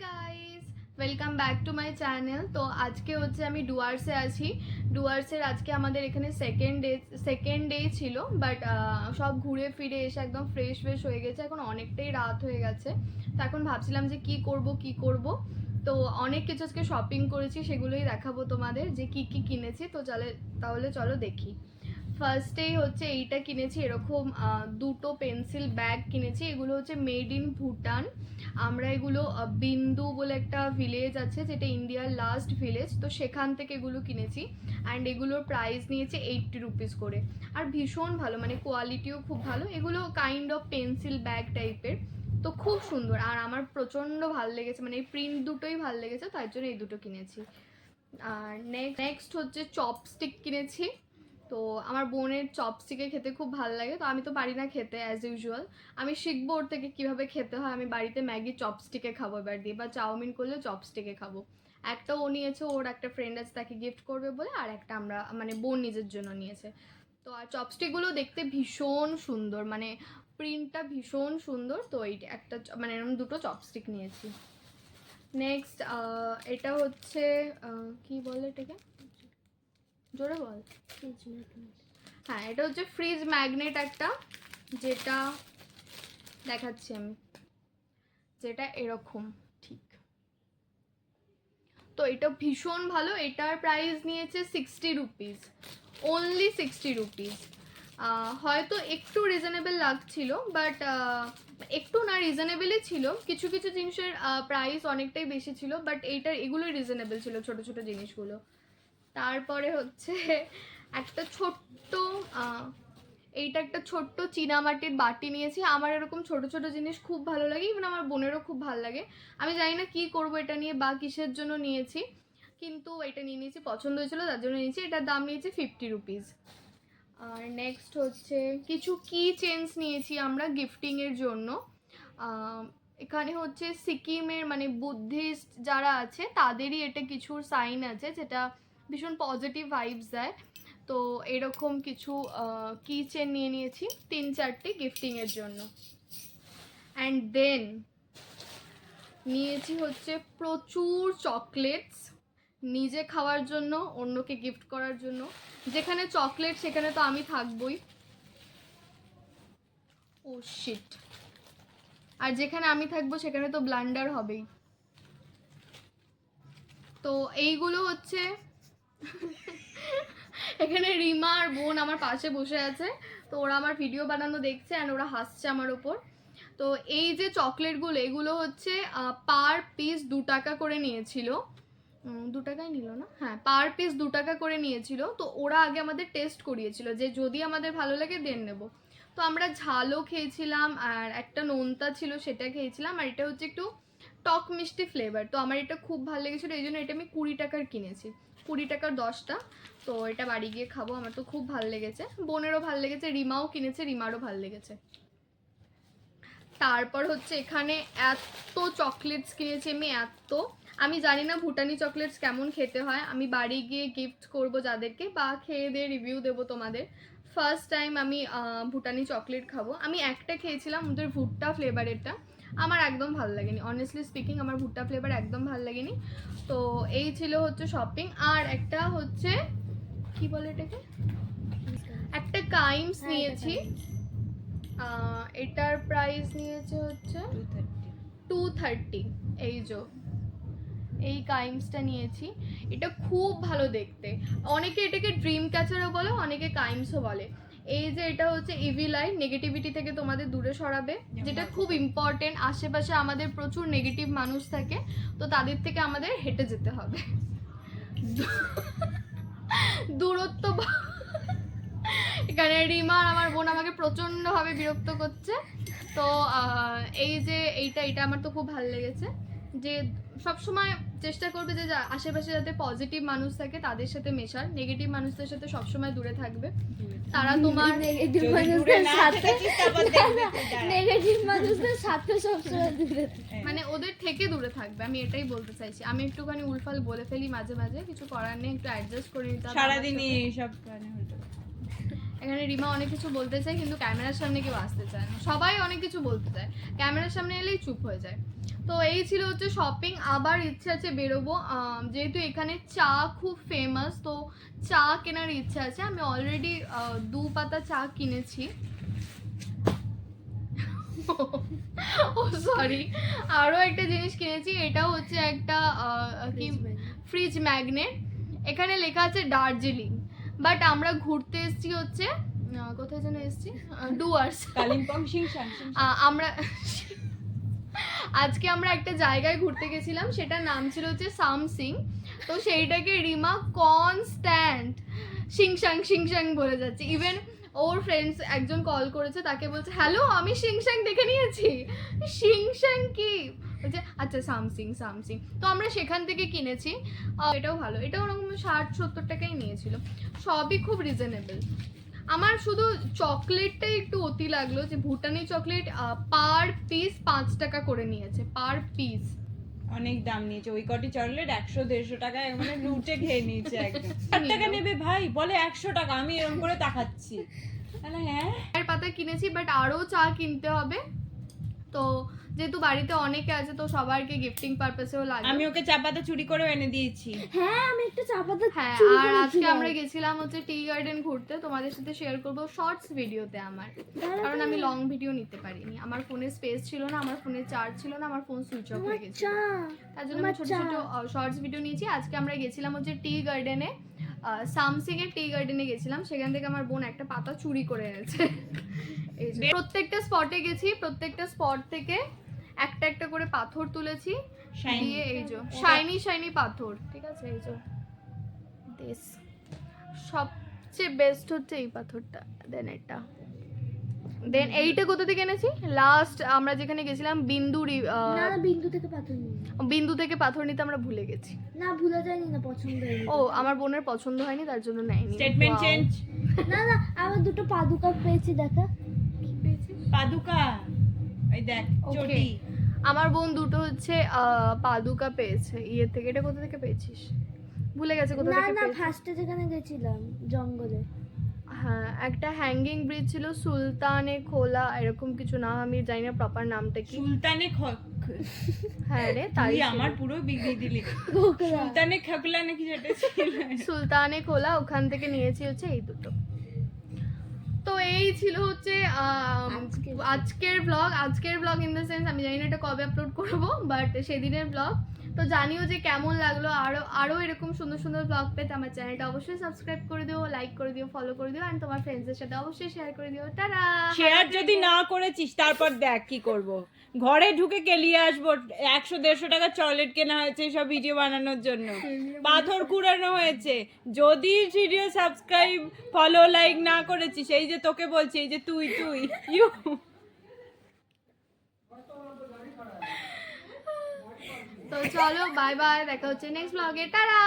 Guys, welcome back to my channel. তো আজকে হচ্ছে আমি ডুয়ার্সে আছি। ডুয়ার্সের আজকে আমাদের এখানে সেকেন্ড ডে ছিল, বাট সব ঘুরে ফিরে এসে একদম ফ্রেশ হয়ে গেছে। এখন অনেকটাই রাত হয়ে গেছে, তো এখন ভাবছিলাম যে কি করব। তো অনেক কিছু আজকে শপিং করেছি, সেগুলোই দেখাবো তোমাদের যে কি কিনেছি। তো তাহলে চলো দেখি। ফার্স্টেই হচ্ছে এইটা কিনেছি, এরকম দুটো পেন্সিল ব্যাগ কিনেছি। এগুলো হচ্ছে মেড ইন ভুটান। আমরা এগুলো বিন্দু বলে একটা ভিলেজ আছে, যেটা ইন্ডিয়ার লাস্ট ভিলেজ, তো সেখান থেকে এগুলো কিনেছি। অ্যান্ড এগুলোর প্রাইস নিয়েছে 80 রুপিস করে। আর ভীষণ ভালো, মানে কোয়ালিটিও খুব ভালো। এগুলো কাইন্ড অফ পেন্সিল ব্যাগ টাইপের, তো খুব সুন্দর। আর আমার প্রচণ্ড ভালো লেগেছে, মানে এই প্রিন্ট দুটোই ভালো লেগেছে, তাই জন্য এই দুটো কিনেছি। আর নেক্সট হচ্ছে চপস্টিক কিনেছি। তো আমার বোনের চপস্টিকে খেতে খুব ভালো লাগে, তো আমি তো পারি না খেতে অ্যাজ ইউজুয়াল। আমি শিখবো ওর থেকে কীভাবে খেতে হয়। আমি বাড়িতে ম্যাগি চপস্টিকে খাবো এবার দিয়ে, বা চাউমিন করলে চপস্টিকে খাবো। একটা ও নিয়েছে, ওর একটা ফ্রেন্ড আছে তাকে গিফট করবে বলে, আর একটা আমরা মানে বোন নিজের জন্য নিয়েছে। তো আর চপস্টিকগুলো দেখতে ভীষণ সুন্দর, মানে প্রিন্টটা ভীষণ সুন্দর। তো এইটা একটা মানে এরকম দুটো চপস্টিক নিয়েছি। নেক্সট এটা হচ্ছে কি বলে এটাকে, জোরে বল। হ্যাঁ, এটা হচ্ছে ফ্রিজ ম্যাগনেট একটা, যেটা দেখাচ্ছি আমি, যেটা এরকম ঠিক। তো এটা ভীষণ ভালো। এটার প্রাইস নিয়েছে 60 রুপিস, অনলি 60 রুপিস। হয়তো একটু রিজনেবল লাগছিল, বাট একটু না, রিজনেবলই ছিল। কিছু কিছু জিনিসের প্রাইস অনেকটাই বেশি ছিল, বাট এগুলোই রিজনেবল ছিল, ছোট ছোট জিনিসগুলো। তারপরে হচ্ছে একটা ছোট্ট এইটা একটা ছোট্ট চীনামাটির বাটি নিয়েছি। আমার এরকম ছোট ছোট জিনিস খুব ভালো লাগে, ইভেন আমার বোনেরও খুব ভালো লাগে। আমি জানি না কি করব এটা নিয়ে বা কিসের জন্য নিয়েছি, কিন্তু এটা নিয়ে নিয়েছি, পছন্দ হয়েছিল তার জন্য নিয়েছি। এটার দাম নিয়েছি 50 রুপিস। আর নেক্সট হচ্ছে কিছু কি চেনস নিয়েছি আমরা গিফটিংয়ের জন্য। এখানে হচ্ছে সিকিমের মানে বুদ্ধিস্ট যারা আছে তাদেরই এটা কিছু সাইন আছে, যেটা ভীষণ পজিটিভ ভাইবস দেয়। তো এরকম কিছু কি চেন নিয়ে নিয়েছি 3-4টে গিফটিংয়ের জন্য। অ্যান্ড দেন নিয়েছি হচ্ছে প্রচুর চকলেটস, নিজে খাওয়ার জন্য, অন্যকে গিফট করার জন্য। যেখানে চকলেট সেখানে তো আমি থাকবই, ও শিট। আর যেখানে আমি থাকবো সেখানে তো ব্লান্ডার হবেই। তো এইগুলো হচ্ছে এখানে রিমা আর বোন আমার পাশে বসে আছে, তো ওরা আমার ভিডিও বানানো দেখছে অ্যান্ড ওরা হাসছে আমার ওপর। তো এই যে চকলেটগুলো, এগুলো হচ্ছে পার পিস 2 টাকা করে নিয়েছিল। 2 টাকাই নিল না, হ্যাঁ, পার পিস 2 টাকা করে নিয়েছিল। তো ওরা আগে আমাদের টেস্ট করিয়েছিল যে যদি আমাদের ভালো লাগে দেন নেব। তো আমরা ঝালও খেয়েছিলাম, আর একটা নোনতা ছিল সেটা খেয়েছিলাম, আর এটা হচ্ছে একটু টক মিষ্টি ফ্লেভার। তো আমার এটা খুব ভালো লেগেছিলো, এই জন্য এটা আমি 20 টাকার কিনেছি, 20 টাকার 10টা। তো এটা বাড়ি গিয়ে খাবো, আমার তো খুব ভালো লেগেছে, বোনেরও ভালো লেগেছে, রিমাও কিনেছে, রিমারও ভালো লেগেছে। তারপর হচ্ছে এখানে এত চকলেটস কিনেছি আমি জানি না ভুটানি চকলেটস কেমন খেতে হয়। আমি বাড়ি গিয়ে গিফট করব যাদেরকে, বা খেয়ে দিয়ে রিভিউ দেবো তোমাদের। ফার্স্ট টাইম আমি ভুটানি চকলেট খাবো। আমি একটা খেয়েছিলাম ওদের ভুট্টা ফ্লেভারেরটা, আমার একদম ভালো লাগেনি, অনেস্টলি স্পিকিং আমার ভুট্টা ফ্লেভার একদম ভালো লাগেনি। তো এই ছিল হচ্ছে শপিং। আর একটা হচ্ছে কি বলে এটাকে, একটা কাইমস নিয়েছি। এটার প্রাইস নিয়েছে হচ্ছে 230। এই কাইমসটা নিয়েছি, এটা খুব ভালো দেখতে। অনেকে এটাকে ড্রিম ক্যাচারও বলে, অনেকে কাইমসও বলে। এই যে এটা হচ্ছে ইভিল আই, নেগেটিভিটি থেকে তোমাদের দূরে সরাবে, যেটা খুব ইম্পর্টেন্ট। আশেপাশে আমাদের প্রচুর নেগেটিভ মানুষ থাকে, তো তাদের থেকে আমাদের হেঁটে যেতে হবে, দূরত্ব। এখানে রিমা আর আমার বোন আমাকে প্রচণ্ডভাবে বিরক্ত করছে। তো এই যে এইটা আমার তো খুব ভালো লেগেছে, যে সবসময় চেষ্টা করবে যে আশেপাশে যাতে পজিটিভ মানুষ থাকে তাদের সাথে মেশার, নেগেটিভ মানুষদের সাথে সবসময় দূরে থাকবে। তারা তোমার নেগেটিভ মানুষদের সাথে সবসময় দূরে, মানে ওদের থেকে দূরে থাকবে, আমি এটাই বলতে চাইছি। আমি একটুখানি উলফাল বলে ফেলি মাঝে মাঝে, কিছু করার নেই, একটু অ্যাডজাস্ট করে নিতে হবে সারাদিনই এইসব কারণে হতো। এখানে রিমা অনেক কিছু বলতে চায়, কিন্তু ক্যামেরার সামনে কেউ আসতে চায় না। সবাই অনেক কিছু বলতে চায়, ক্যামেরার সামনে এলেই চুপ হয়ে যায়। তো এই ছিল হচ্ছে শপিং। আবার ইচ্ছে আছে বেরোবো, যেহেতু এখানে চা খুব ফেমাস, তো চা কেনার ইচ্ছে আছে। আমি অলরেডি 2 পাতা চা কিনেছি। ও সরি, আরও একটা জিনিস কিনেছি, এটাও হচ্ছে একটা কি ফ্রিজ ম্যাগনেট। এখানে লেখা আছে দার্জিলিং, বাট আমরা ঘুরতে এসেছি হচ্ছে কোথায় যেন এসেছি, ডুয়ার্স। কালিম্পং শিংশাং আমরা আজকে আমরা একটা জায়গায় ঘুরতে গেছিলাম, সেটার নাম ছিল হচ্ছে সামসিং। তো সেইটাকে রিমা কনস্ট্যান্ট শিংশাং শিংশাং বলে যাচ্ছে। ইভেন ওর ফ্রেন্ডস একজন কল করেছে, তাকে বলছে হ্যালো আমি শিংশাং দেখে নিয়েছি। শিংশাং কি বলছে, আচ্ছা সামসিং সামসিং। তো আমরা সেখান থেকে কিনেছি। এটাও ভালো, এটা ওরকম 60-70 টাকাই নিয়েছিল। সবই খুব রিজনেবল। আমার শুধু চকলেটটাই একটু অতি লাগলো, যে ভুটানি চকলেট পার পিস 5 টাকা করে নিয়েছে, পার পিস। অনেক দাম নিয়েছে ওই কটি চকলেট, 100-150 টাকায় মানে লুটে খেয়ে নিয়েছে একদম। 60 টাকা নেবে ভাই, বলে 100 টাকা। আমি এরকম করে তাকাচ্ছি, তাহলে হ্যাঁ চায়ের পাতা কিনেছি, বাট আরও চা কিনতে হবে। তো যেহেতু বাড়িতে অনেকে আছে, তো সবাইকে গিফটিং পারপাসেও লাগে। আমি ওকে চা পাতা চুরি করে এনে দিয়েছি। হ্যাঁ আমি একটা চা পাতা হ্যাঁ, চুরি আর আজকে করেছিলাম। আমরা গেছিলাম হচ্ছে টি গার্ডেন ঘুরতে, তোমাদের সাথে শেয়ার করব শর্টস ভিডিওতে আমার, কারণ আমি লং ভিডিও নিতে পারিনি। আমার ফোনে স্পেস ছিল না, আমার ফোনে চার্জ ছিল না, আমার ফোন সুইচ অফ হয়ে গেছিল, চা তার জন্য আমি ছোট ছোট শর্টস ভিডিও নিয়েছি। আজকে আমরা গেছিলাম হচ্ছে টি গার্ডেনে, সামসিং এর টি গার্ডেনে গেছিলাম। সেখান থেকে আমার বোন একটা পাতা চুরি করে এনেছে। এই যে প্রত্যেকটা স্পটে গেছি, প্রত্যেকটা স্পট থেকে একটা একটা করে পাথর তুলেছি, Shiny. দিয়ে এই যে শাইনি শাইনি পাথর, ঠিক আছে। এই যে দিস সবচেয়ে বেস্ট হচ্ছে এই পাথরটা, দেন এটা, দেন এইটা কোথা থেকে এনেছি, লাস্ট আমরা যেখানে গেছিলাম বিন্দু না না বিন্দু থেকে পাথর নিই। বিন্দু থেকে পাথর নিতে আমরা ভুলে গেছি। না ভুলা যায়নি, না পছন্দ হয়নি। ও আমার বোনের পছন্দ হয়নি, তার জন্য নেয়নি। Statement Wow. চেঞ্জ। না না আমার দুটো পাদুকা পেয়েছি, দেখা। কি পেয়েছিস? পাদুকা, এই দেখ Okay. চটি। আমার বোন দুটো হচ্ছে পাদুকা পেয়েছে ইয়ে থেকে। এটা কোথা থেকে পেয়েছিস? ভুলে গেছে কোথা না থেকে না পেয়েছে। ফার্স্টে যেখানে গেছিলাম জঙ্গলে। হ্যাঁ, একটা হ্যাঙ্গিং ব্রিজ ছিল, সুলতানে খোলা এরকম কিছু, না আমি জানি না প্রপার নামটা কি। সুলতানে হ্যাঁ রে, তাই তুই ছিল। আমার পুরো বিগড়ে দিলি। গোকরা। সুলতানে খকলা নাকি যেটা ছিল। সুলতানে খোলা, ওখান থেকে নিয়েছি হচ্ছে এই দুটো। তো এই ছিল হচ্ছে আজকের ব্লগ ইন দ্য সেন্স, আমি জানি না এটা কবে আপলোড করব, বাট সেদিনের ব্লগ। তো জানিও যে কেমন লাগলো। আরো এরকম সুন্দর সুন্দর ব্লগ পেতে আমার চ্যানেলটা অবশ্যই সাবস্ক্রাইব করে দিও, লাইক করে দিও, ফলো করে দিও, এন্ড তোমার ফ্রেন্ডসদের সাথে অবশ্যই শেয়ার করে দিও। টাটা। শেয়ার যদি না করেছিস তারপর দেখ কি করব। ঘরে ঢুকে কেলিয়ে আসবো, 100-150 টাকা চকলেট কেনা হয়েছে সব ভিডিও বানানোর জন্য, পাথর কুড়ানো হয়েছে। যদি ভিডিও সাবস্ক্রাইব ফলো লাইক না করেছিস, এই যে তোকে বলছি, এই যে তুই ইউ তো চলো বাই বাই, দেখা হচ্ছে নেক্সট ব্লগে। টাটা।